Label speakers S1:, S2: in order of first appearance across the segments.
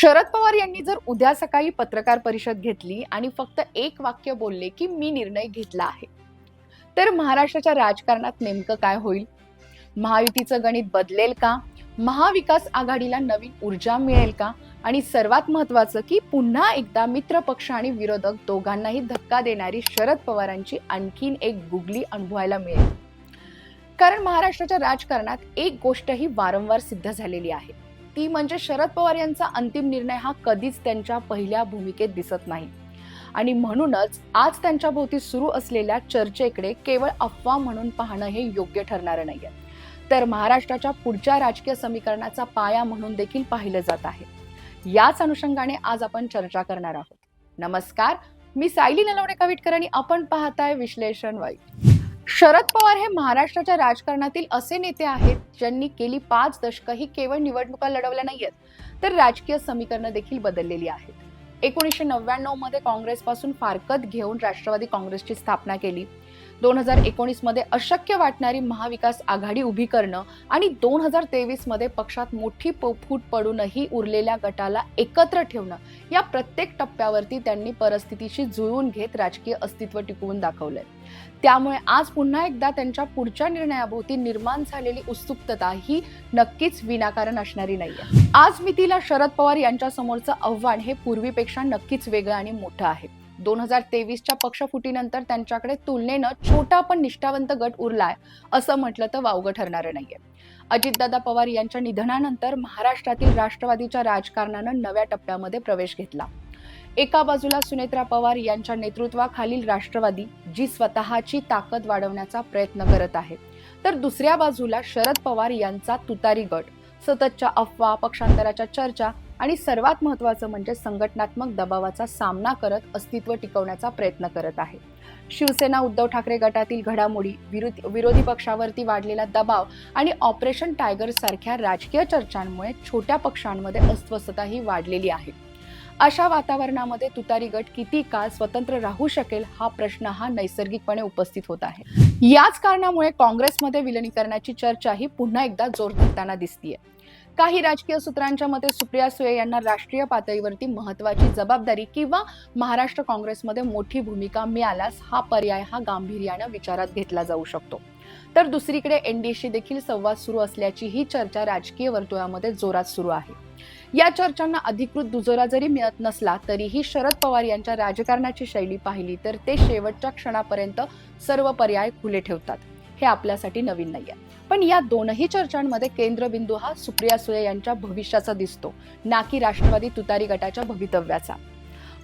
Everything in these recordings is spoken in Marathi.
S1: शरद पवार यांनी जर उद्या सकाळी पत्रकार परिषद घेतली आणि फक्त एक वाक्य बोलले की मी निर्णय घेतला आहे, तर महाराष्ट्राच्या राजकारणात नेमकं काय होईल? महायुतीचं गणित बदलेल का? महाविकास आघाडीला नवीन ऊर्जा मिळेल का? आणि सर्वात महत्वाचं की पुन्हा एकदा मित्र पक्ष आणि विरोधक दोघांनाही धक्का देणारी शरद पवारांची आणखीन एक गुगली अनुभवायला मिळेल. कारण महाराष्ट्राच्या राजकारणात एक गोष्ट ही वारंवार सिद्ध झालेली आहे, ती म्हणजे शरद पवार यांचा अंतिम निर्णय हा कधीच त्यांच्या पहिल्या भूमिकेत दिसत नाही. आणि म्हणूनच आज त्यांच्या भोवती सुरू असलेल्या चर्चेकडे केवळ अफवा म्हणून पाहणं हे योग्य ठरणारं नाहीये, तर महाराष्ट्राच्या पुढच्या राजकीय समीकरणाचा पाया म्हणून देखील पाहिलं जात आहे. याच अनुषंगाने आज आपण चर्चा करणार आहोत. नमस्कार, मी सायली नलवडे काविटकर आणि आपण पाहताय विश्लेषण वाईट. शरद पवार हे महाराष्ट्राच्या राजकारणातील असे नेते आहेत ज्यांनी गेली 5 दशकं ही केवळ निवडणुका लढवल्या नाहीयेत, तर राजकीय समीकरणं देखील बदललेली आहेत. 1999 मध्ये काँग्रेसपासून फारकत घेऊन राष्ट्रवादी काँग्रेसची स्थापना केली. 2019 मध्ये अशक्य वाटणारी महाविकास आघाडी उभी करणं आणि 2023 मध्ये पक्षात मोठी फूट पडूनही उरलेल्या गटाला एकत्र ठेवणं, या प्रत्येक टप्प्यावरती त्यांनी परिस्थितीशी जुळवून घेत राजकीय अस्तित्व टिकवून दाखवलंय. त्यामुळे आज पुन्हा एकदा त्यांच्या पुढच्या निर्णयाभोवती निर्माण झालेली उत्सुकता ही नक्कीच विनाकारण असणारी नाहीये. आज मितीला शरद पवार यांच्या समोरचं आव्हान हे पूर्वीपेक्षा नक्कीच वेगळं आणि मोठं आहे. 2023च्या पक्षफुटीनंतर त्यांच्याकडे तुलनेनं छोटा पण निष्ठावंत गट उरलाय असं म्हटलं तर वावगं ठरणारं नाहीये. अजितदादा पवार यांच्या निधनानंतर महाराष्ट्रातील राष्ट्रवादीच्या राजकारणानं नव्या टप्प्यामध्ये प्रवेश घेतला. एका बाजूला सुनेत्रा पवार यांच्या नेतृत्वाखालील राष्ट्रवादी जी स्वतःची ताकद वाढवण्याचा प्रयत्न करत आहे, तर दुसऱ्या बाजूला शरद पवार यांचा तुतारी गट सततच्या अफवा, पक्षांतराच्या चर्चा आणि सर्वात महत्त्वाचं म्हणजे संघटनात्मक दबावाचा सामना करत अस्तित्व टिकवण्याचा प्रयत्न करत आहे. शिवसेना उद्धव ठाकरे गटातील घडामोडी, विरोधी पक्षावरती वाढलेला दबाव आणि ऑपरेशन टायगर सारख्या राजकीय चर्चांमुळे छोट्या पक्षांमध्ये अस्वस्थता ही वाढलेली आहे. अशा वातावरणामध्ये तुतारी गट किती काळ स्वतंत्र राहू शकेल हा प्रश्न हा नैसर्गिकपणे उपस्थित होत आहे. याच कारणामुळे काँग्रेसमध्ये विलिनीकरणाची चर्चा ही पुन्हा एकदा जोर धरताना दिसतीये. काही राजकीय सूत्रांच्या मते सुप्रिया सुळे यांना राष्ट्रीय पातळीवरती महत्वाची जबाबदारी किंवा महाराष्ट्र काँग्रेसमध्ये मोठी भूमिका मिळाल्यास हा पर्याय हा गांभीर्यानं विचारात घेतला जाऊ शकतो. तर दुसरीकडे एनडीएशी देखील संवाद सुरू असल्याची ही चर्चा राजकीय वर्तुळामध्ये जोरात सुरू आहे. या चर्चांना अधिकृत दुजोरा जरी मिळत नसला तरीही शरद पवार यांच्या राजकारणाची शैली पाहिली तर ते शेवटच्या क्षणापर्यंत सर्व पर्याय खुले ठेवतात. हे आपल्यासाठी नवीन नाहीये, पण या दोनही चर्चांमध्ये केंद्रबिंदू हा सुप्रिया सुळे यांच्या भविष्याचा दिसतो, ना की राष्ट्रवादी तुतारी गटाच्या भवितव्याचा.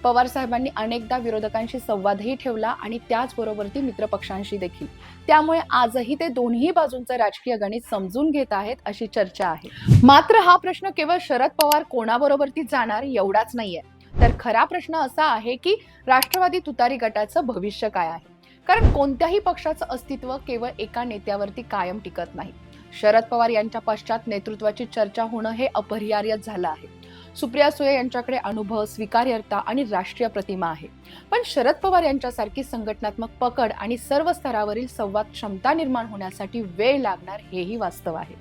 S1: पवार साहेबांनी अनेकदा विरोधकांशी संवादही ठेवला आणि त्याचबरोबर ती मित्रपक्षांशी देखील. त्यामुळे आजही ते दोन्ही बाजूंचं राजकीय गणित समजून घेत आहेत अशी चर्चा आहे. मात्र हा प्रश्न केवळ शरद पवार कोणाबरोबरती जाणार एवढाच नाहीये, तर खरा प्रश्न असा आहे की राष्ट्रवादी तुतारी गटाचं भविष्य काय आहे. कारण कोणत्याही पक्षाचं अस्तित्व केवळ एका नेत्यावरती कायम टिकत नाही. शरद पवार यांच्या पश्चात नेतृत्वाची चर्चा होणं हे अपरिहार्य झालं आहे. सुप्रिया सुळे यांच्याकडे अनुभव, स्वीकार्यता आणि राष्ट्रीय प्रतिमा आहे, पण शरद पवार यांच्यासारखी संघटनात्मक पकड आणि सर्व स्तरावरील संवाद क्षमता निर्माण होण्यासाठी वेळ लागणार हेही वास्तव आहे.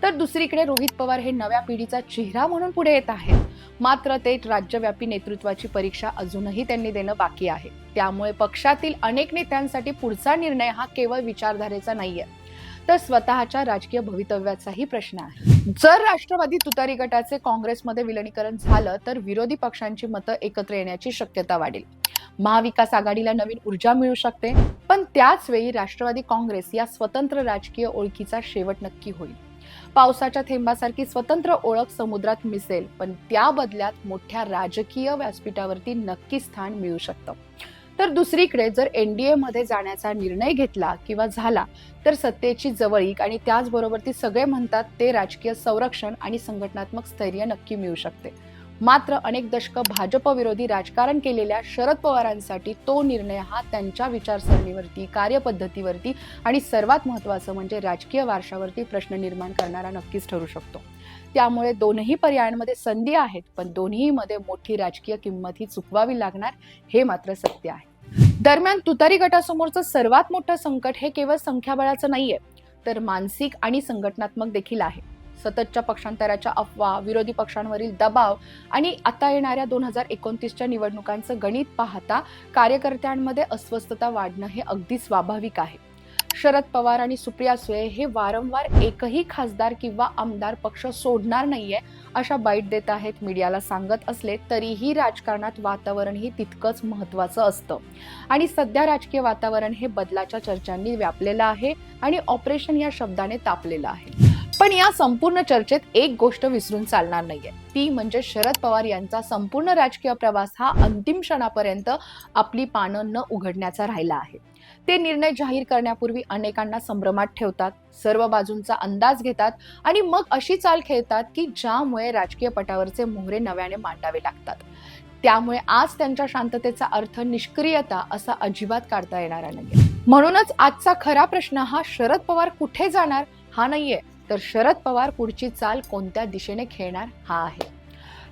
S1: तर दुसरीकडे रोहित पवार हे नव्या पिढीचा चेहरा म्हणून पुढे येत आहेत, मात्र ते राज्यव्यापी नेतृत्वाची परीक्षा अजूनही त्यांनी देणं बाकी आहे. त्यामुळे पक्षातील अनेक नेत्यांसाठी पुढचा निर्णय हा केवळ विचारधारेचा नाहीये, तर स्वतःच्या राजकीय भवितव्याचाही प्रश्न आहे. जर राष्ट्रवादी तुतारी गटाचे काँग्रेसमध्ये विलिनीकरण झालं तर विरोधी पक्षांची मतं एकत्र येण्याची शक्यता वाढेल. महाविकास आघाडीला नवीन ऊर्जा मिळू शकते, पण त्याच वेळी राष्ट्रवादी काँग्रेस या स्वतंत्र राजकीय ओळखीचा शेवट नक्की होईल. पावसाच्या थेंबासारखी स्वतंत्र ओळख समुद्रात मिसेल, पण त्या बदल्यात मोठ्या राजकीय व्यासपीठावरती नक्की स्थान मिळू शकतं. तर दुसरीकडे जर एनडीए मध्ये जाण्याचा निर्णय घेतला किंवा झाला तर सत्तेची जवळीक आणि त्याचबरोबर ती सगळे म्हणतात ते राजकीय संरक्षण आणि संघटनात्मक स्थैर्य नक्की मिळू शकते. मात्र अनेक दशकं भाजप विरोधी राजकारण केलेल्या शरद पवारांसाठी तो निर्णय हा त्यांच्या विचारसरणीवरती, कार्यपद्धतीवरती आणि सर्वात महत्त्वाचं म्हणजे राजकीय वारशावरती प्रश्न निर्माण करणारा नक्कीच ठरू शकतो. त्यामुळे दोनही पर्यायांमध्ये संधी आहेत, पण दोन्हीमध्ये मोठी राजकीय किंमत ही चुकवावी लागणार हे मात्र सत्य आहे. दरम्यान तुतारी गटासमोरचं सर्वात मोठं संकट हे केवळ संख्याबळाचं नाहीये, तर मानसिक आणि संघटनात्मक देखील आहे. सततच्या पक्षांतराच्या अफवा, विरोधी पक्षांवरील दबाव आणि आता येणाऱ्या 2029च्या निवडणुकांचं गणित पाहता कार्यकर्त्यांमध्ये अस्वस्थता वाढणं हे अगदी स्वाभाविक आहे. शरद पवार आणि सुप्रिया सुळे हे वारंवार एकही खासदार किंवा आमदार पक्ष सोडणार नाहीये अशा बाईट देत आहेत, मीडियाला सांगत असले तरीही राजकारणात वातावरण ही तितकंच महत्त्वाचं असतं आणि सध्या राजकीय वातावरण हे बदलाच्या चर्चांनी व्यापलेलं आहे आणि ऑपरेशन या शब्दाने तापलेलं आहे. पण या संपूर्ण चर्चेत एक गोष्ट विसरून चालणार नाहीये, ती म्हणजे शरद पवार यांचा संपूर्ण राजकीय प्रवास हा अंतिम क्षणापर्यंत आपली पानं न उघडण्याचा राहिला आहे. ते निर्णय जाहीर करण्यापूर्वी अनेकांना संभ्रमात ठेवतात, सर्व बाजूंचा अंदाज घेतात आणि मग अशी चाल खेळतात की ज्यामुळे राजकीय पटावरचे मोहरे नव्याने मांडावे लागतात. त्यामुळे आज त्यांच्या शांततेचा अर्थ निष्क्रियता असा अजिबात काढता येणार नाहीये. म्हणूनच आजचा खरा प्रश्न हा शरद पवार कुठे जाणार हा नाहीये, तर शरद पवार पुढची चाल कोणत्या दिशेने खेळणार हा आहे.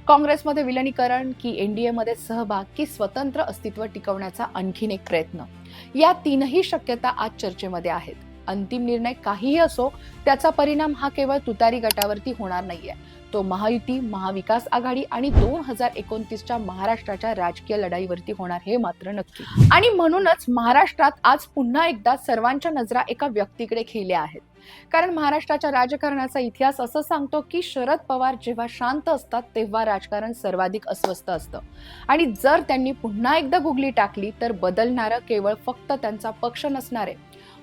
S1: काँग्रेसमध्ये विलिनीकरण की एनडीएमध्ये सहभाग की स्वतंत्र अस्तित्व टिकवण्याचा आणखीन एक प्रयत्न, या तीनही शक्यता आज चर्चेमध्ये आहेत. अंतिम निर्णय काहीही असो, त्याचा परिणाम हा केवळ तुतारी गटावरती होणार नाहीये, तो महायुती, महाविकास आघाडी आणि 2029च्या महाराष्ट्राच्या राजकीय लढाईवरती होणार हे मात्र नक्की. आणि म्हणूनच महाराष्ट्रात आज पुन्हा एकदा सर्वांच्या नजरा एका व्यक्तीकडे खिळल्या आहेत. कारण महाराष्ट्राच्या राजकारणाचा इतिहास असं सांगतो की शरद पवार जेव्हा शांत असतात तेव्हा राजकारण सर्वाधिक अस्वस्थ असतं आणि जर त्यांनी पुन्हा एकदा गुगली टाकली तर बदलणारं केवळ फक्त त्यांचा पक्ष नसणारे,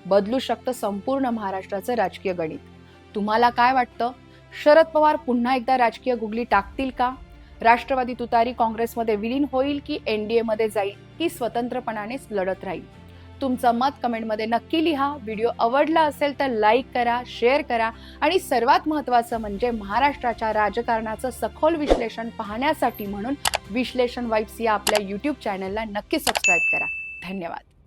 S1: बदलू शकतं संपूर्ण महाराष्ट्राचं राजकीय गणित. तुम्हाला काय वाटतं? शरद पवार पुन्हा एकदा राजकीय गुगली टाकतील का? राष्ट्रवादी तुतारी काँग्रेसमध्ये विलीन होईल की एनडीए मध्ये जाईल की स्वतंत्रपणानेच लढत राहील? तुमचं मत कमेंटमध्ये नक्की लिहा. व्हिडिओ आवडला असेल तर लाईक करा, शेअर करा आणि सर्वात महत्त्वाचं म्हणजे महाराष्ट्राच्या राजकारणाचं सखोल विश्लेषण पाहण्यासाठी म्हणून विश्लेषण वाइब्स या आपल्या YouTube चॅनलला नक्की सबस्क्राईब करा. धन्यवाद.